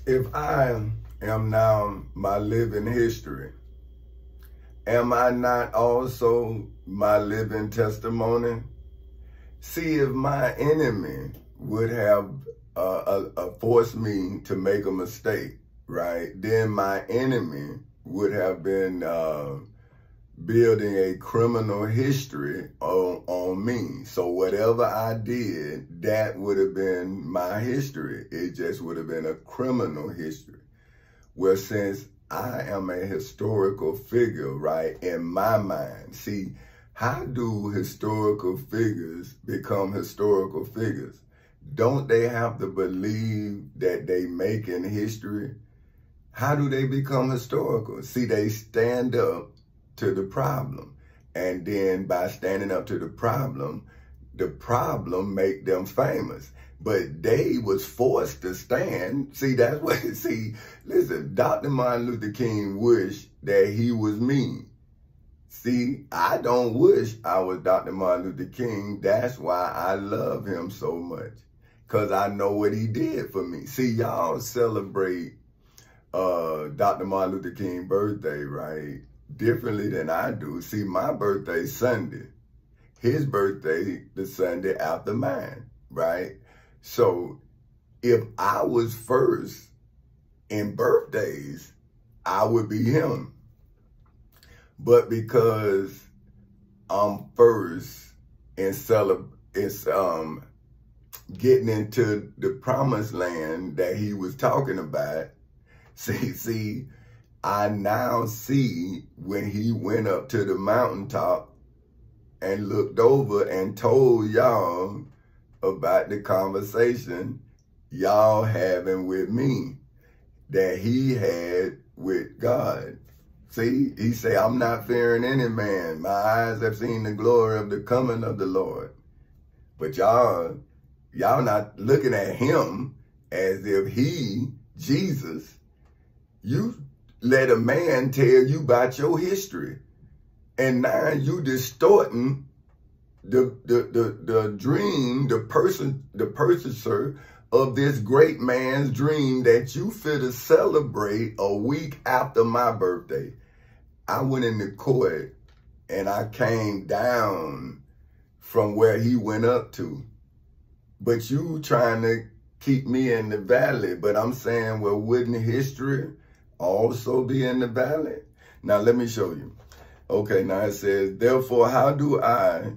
If I am now my living history, am I not also my living testimony? See, if my enemy would have forced me to make a mistake, right, then my enemy would have been building a criminal history on me. So whatever I did, that would have been my history. It just would have been a criminal history. Well, since I am a historical figure, right, in my mind, see, how do historical figures become historical figures? Don't they have to believe that they making history? How do they become historical? See, they stand up to the problem. And then by standing up to the problem make them famous. But they was forced to stand. See, that's what, see, listen, Dr. Martin Luther King wished that he was me. See, I don't wish I was Dr. Martin Luther King. That's why I love him so much. Because I know what he did for me. See, y'all celebrate Dr. Martin Luther King's birthday, right, differently than I do. See, my birthday's Sunday. His birthday the Sunday after mine, right? So if I was first in birthdays, I would be him. But because I'm first in getting into the promised land that he was talking about, see, I now see when he went up to the mountaintop and looked over and told y'all about the conversation y'all having with me that he had with God. See, he said, I'm not fearing any man. My eyes have seen the glory of the coming of the Lord. But y'all not looking at him as if he, Jesus, you let a man tell you about your history. And now you distorting the dream, the purchaser of this great man's dream that you fit to celebrate a week after my birthday. I went into court and I came down from where he went up to. But you trying to keep me in the valley. But I'm saying, well, wouldn't history also be in the valley? Now, let me show you. Okay, now it says, therefore, how do I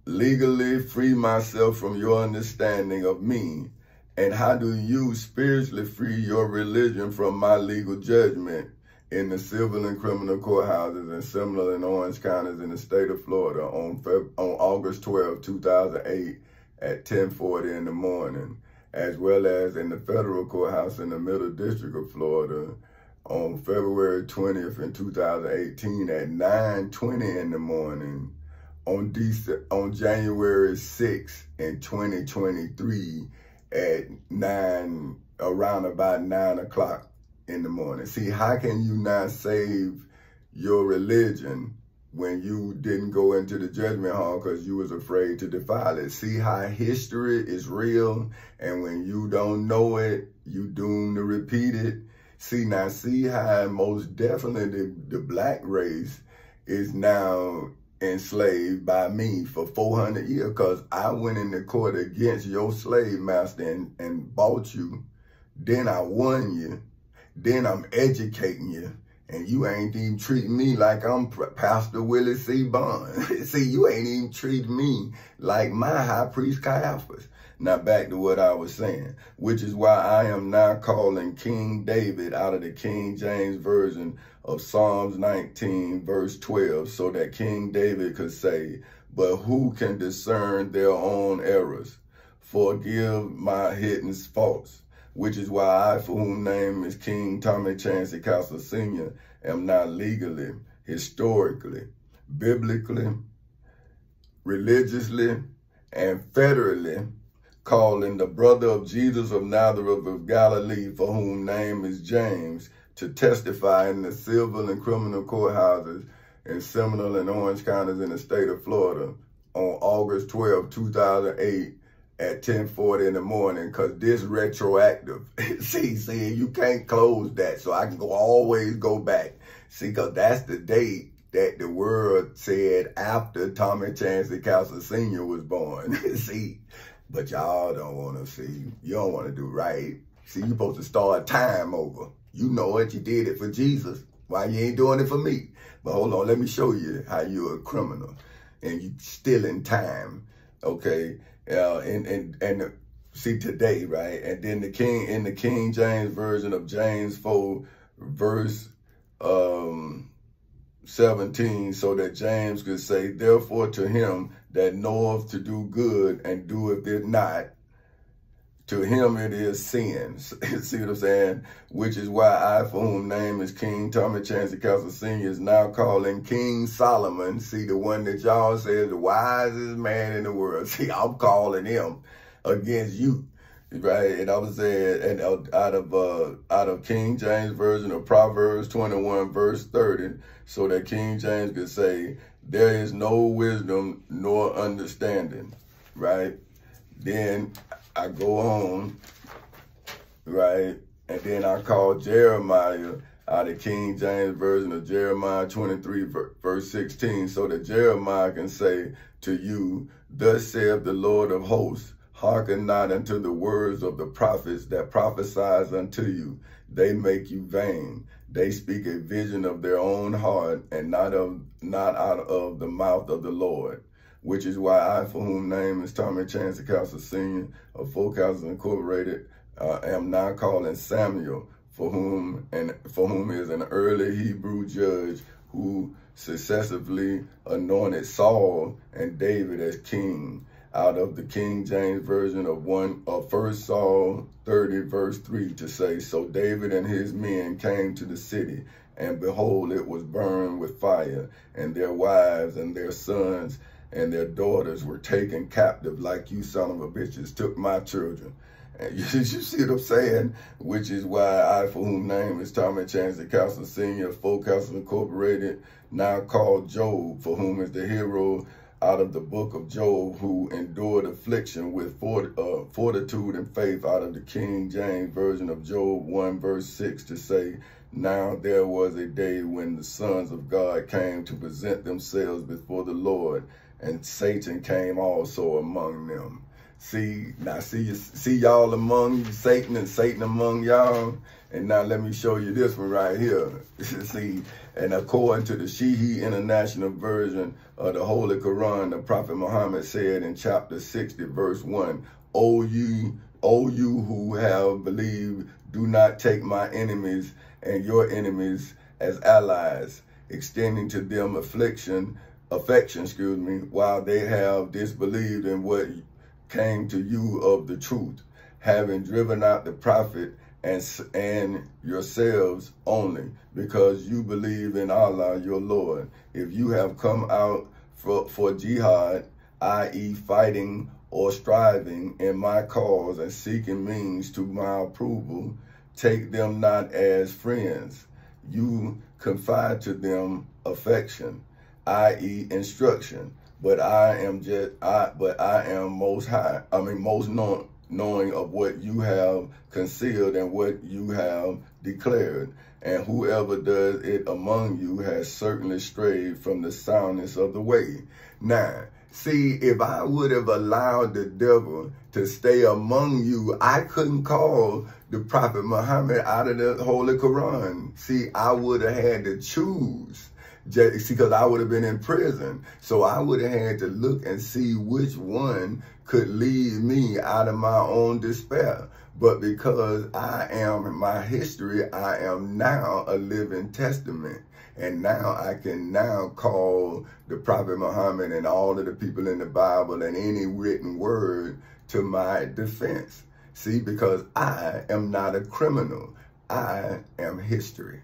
legally free myself from your understanding of me? And how do you spiritually free your religion from my legal judgment in the civil and criminal courthouses in Seminole and Orange counties in the state of Florida on August 12, 2008 at 10:40 in the morning, as well as in the federal courthouse in the Middle District of Florida on February 20th in 2018 at 9:20 in the morning, on January 6th in 2023 at around about 9 o'clock in the morning. See, how can you not save your religion when you didn't go into the judgment hall because you was afraid to defile it? See how history is real, and when you don't know it, you doomed to repeat it. See how most definitely the black race is now enslaved by me for 400 years because I went into court against your slave master and bought you. Then I won you. Then I'm educating you. And you ain't even treating me like I'm Pastor Willie C. Bond. See, you ain't even treating me like my high priest Caiaphas. Now back to what I was saying, which is why I am now calling King David out of the King James Version of Psalms 19, verse 12, so that King David could say, but who can discern their own errors? Forgive my hidden faults. Which is why I, for whom name is King Tommy Chancey Castle Sr., am not legally, historically, biblically, religiously, and federally calling the brother of Jesus of Nazareth of Galilee, for whom name is James, to testify in the civil and criminal courthouses in Seminole and Orange counties in the state of Florida on August 12, 2008 at 10:40 in the morning because this retroactive. See, you can't close that. So I can always go back. See, because that's the date that the world said after Tommy Chancey Castle Sr. was born. See, but y'all don't want to see. You don't want to do right. See, you supposed to start time over. You know it. You did it for Jesus. Why you ain't doing it for me? But hold on, let me show you how you're a criminal and you stealing time. Okay, and see today, right? And then in the King James version of James 4, verse 17, so that James could say, therefore to him that knoweth to do good and doeth it not, to him it is sin. See what I'm saying? Which is why I, for whom name is King Tommy Chancey Castle Sr., is now calling King Solomon. See, the one that y'all say is the wisest man in the world. See, I'm calling him against you, right? And I was saying, and out of King James version of Proverbs 21 verse 30, so that King James could say, there is no wisdom nor understanding, right? Then I go on, right? And then I call Jeremiah out of King James version of Jeremiah 23 verse 16, so that Jeremiah can say to you, thus saith the Lord of hosts, hearken not unto the words of the prophets that prophesies unto you. They make you vain. They speak a vision of their own heart and not out of the mouth of the Lord. Which is why I, for whom name is Tommy Chancey Castle Sr. of Full Castle Incorporated, am now calling Samuel, for whom is an early Hebrew judge who successively anointed Saul and David as king, out of the King James version of 1 Saul 30 verse 3 to say, so David and his men came to the city, and behold, it was burned with fire, and their wives and their sons and their daughters were taken captive, like you son of a bitches took my children. And you see what I'm saying? Which is why I, for whom name is Tommy Chancey Castle Sr. of Full Castle Incorporated, now called Job, for whom is the hero out of the book of Job, who endured affliction with fortitude and faith, out of the King James version of Job 1 verse 6 to say, now there was a day when the sons of God came to present themselves before the Lord, and Satan came also among them. See, now see y'all among you, Satan, and Satan among y'all. And now let me show you this one right here. See, and according to the Shihi International Version of the Holy Quran, the Prophet Muhammad said in chapter 60, verse 1, O you who have believed, do not take my enemies and your enemies as allies, extending to them affection, while they have disbelieved in what came to you of the truth, having driven out the prophet and yourselves only, because you believe in Allah your Lord. If you have come out for jihad, i.e. fighting or striving in my cause and seeking means to my approval, take them not as friends. You confide to them affection, i.e. instruction. But I am most knowing of what you have concealed and what you have declared. And whoever does it among you has certainly strayed from the soundness of the way. Now, see, if I would have allowed the devil to stay among you, I couldn't call the Prophet Muhammad out of the Holy Quran. See, I would have had to choose. Because I would have been in prison. So I would have had to look and see which one could lead me out of my own despair. But because I am, in my history, I am now a living testament. And now I can now call the Prophet Muhammad and all of the people in the Bible and any written word to my defense. See, because I am not a criminal. I am history.